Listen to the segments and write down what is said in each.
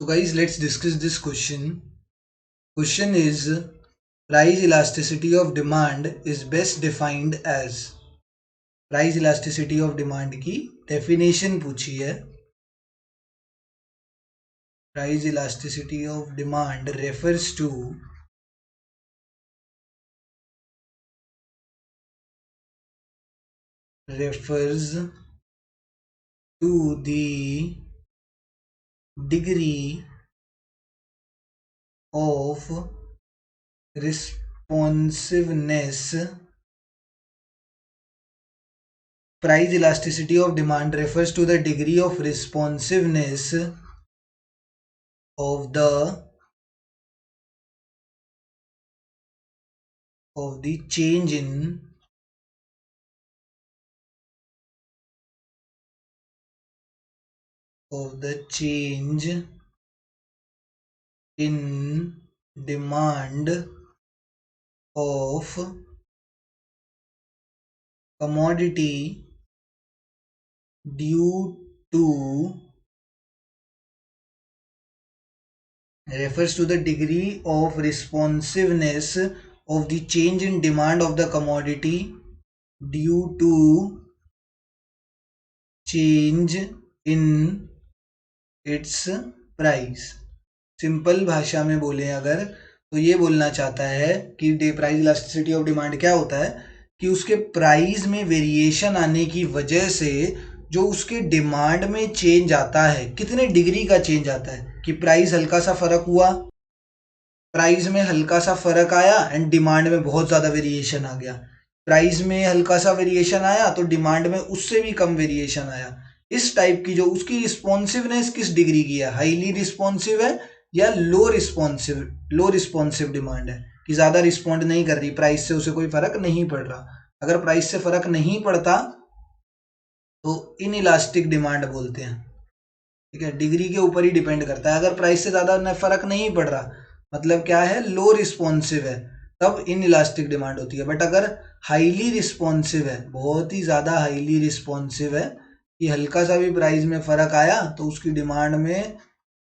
So guys, let's discuss this question. Question is, price elasticity of demand is best defined as. Price elasticity of demand की definition पूछी है. Price elasticity of demand refers to the degree of responsiveness. Price elasticity of demand refers to the degree of responsiveness of the change in demand of commodity due to refers to the degree of responsiveness of the change in demand of the commodity due to change in its price. Simple भाषा में बोले अगर तो ये बोलना चाहता है कि प्राइस इलास्टिसिटी ऑफ डिमांड क्या होता है कि उसके प्राइस में वेरिएशन आने की वजह से जो उसके डिमांड में चेंज आता है, कितने डिग्री का चेंज आता है कि प्राइस हल्का सा फर्क हुआ, प्राइस में हल्का सा फर्क आया एंड डिमांड में बहुत ज़्यादा वेरिएशन आ गया. प्राइस में हल्का सा वेरिएशन आया तो डिमांड में उससे भी कम वेरिएशन आया. इस टाइप की जो उसकी रिस्पॉन्सिवनेस किस डिग्री की है, हाईली रिस्पॉन्सिव है या लो रिस्पॉन्सिव डिमांड है कि ज़्यादा रिस्पॉन्ड नहीं कर रही, प्राइस से उसे कोई फर्क नहीं पड़ रहा. अगर प्राइस से फर्क नहीं पड़ता तो इनइलास्टिक डिमांड बोलते हैं. ठीक है, डिग्री के ऊपर ही डिपेंड करता है. अगर प्राइस से ज़्यादा फर्क नहीं पड़ रहा मतलब क्या है, लो रिस्पॉन्सिव है, तब इनइलास्टिक डिमांड होती है. बट अगर हाईली रिस्पॉन्सिव है, बहुत ही ज़्यादा हाईली रिस्पॉन्सिव है कि हल्का सा भी प्राइस में फ़र्क आया तो उसकी डिमांड में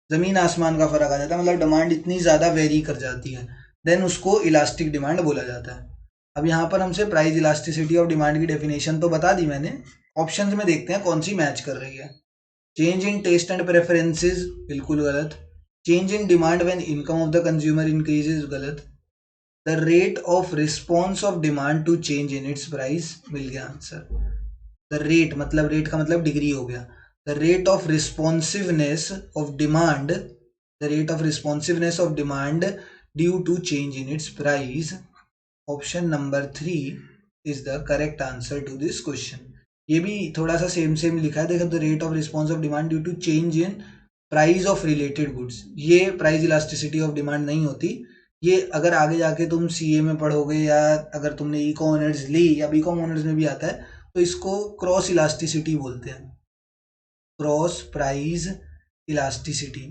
ज़मीन आसमान का फ़र्क आ जाता है, मतलब डिमांड इतनी ज़्यादा वेरी कर जाती है, देन उसको इलास्टिक डिमांड बोला जाता है. अब यहाँ पर हमसे प्राइस इलास्टिसिटी ऑफ डिमांड की डेफिनेशन तो बता दी मैंने. ऑप्शन में देखते हैं कौन सी मैच कर रही है. Change in taste and preferences बिल्कुल गलत. Change in demand when income of the consumer increases गलत. The rate of response of demand to change in its price मिल गया आंसर. द रेट मतलब रेट का मतलब डिग्री हो गया. The rate of responsiveness of demand due to change in its price. Option number 3 is the correct answer to this question. ये भी थोड़ा सा सेम लिखा है, देखो. The rate of response of demand due to change in price of related goods, ये price elasticity of demand नहीं होती. ये अगर आगे जाके तुम सीए में पढ़ोगे या अगर तुमने इको ऑनर्स ली या बीकॉम ऑनर्स में भी आता है तो इसको क्रॉस इलास्टिसिटी बोलते हैं. Cross price elasticity,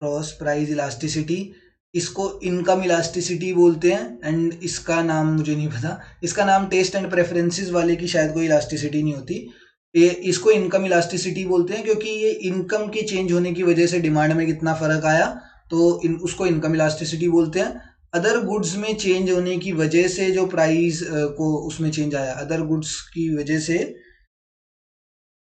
cross price elasticity. इसको इनकम इलास्टिसिटी बोलते हैं एंड इसका नाम मुझे नहीं पता, इसका नाम टेस्ट एंड प्रेफरेंसेस वाले की शायद कोई इलास्टिसिटी नहीं होती. इसको इनकम इलास्टिसिटी बोलते हैं क्योंकि ये इनकम के चेंज होने की वजह से डिमांड में कितना फर्क आया तो उसको इनकम इलास्टिसिटी बोलते हैं. अदर गुड्स में चेंज होने की वजह से जो प्राइस को उसमें चेंज आया, अदर गुड्स की वजह से,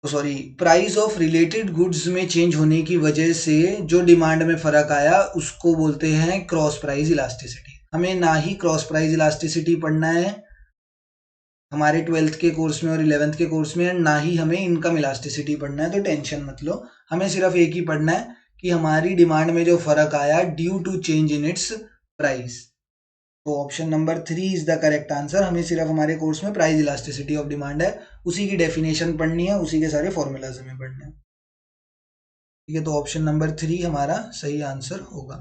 प्राइस ऑफ रिलेटेड गुड्स में चेंज होने की वजह से जो डिमांड में फर्क आया उसको बोलते हैं क्रॉस प्राइस इलास्टिसिटी. हमें ना ही क्रॉस प्राइस इलास्टिसिटी पढ़ना है हमारे 12th के कोर्स में और 11th के कोर्स में, ना ही हमें इनकम इलास्टिसिटी पढ़ना है, तो टेंशन मत लो. हमें सिर्फ एक ही पढ़ना है कि हमारी डिमांड में जो फर्क आया due to change in its price. तो option number 3 is the correct answer. हमें सिर्फ हमारे कोर्स में प्राइस इलास्टिसिटी ऑफ डिमांड है, उसी की डेफिनेशन पढ़नी है, उसी के सारे फॉर्मूलाज हमें पढ़ने हैं. ठीक है, तो ऑप्शन नंबर 3 हमारा सही आंसर होगा.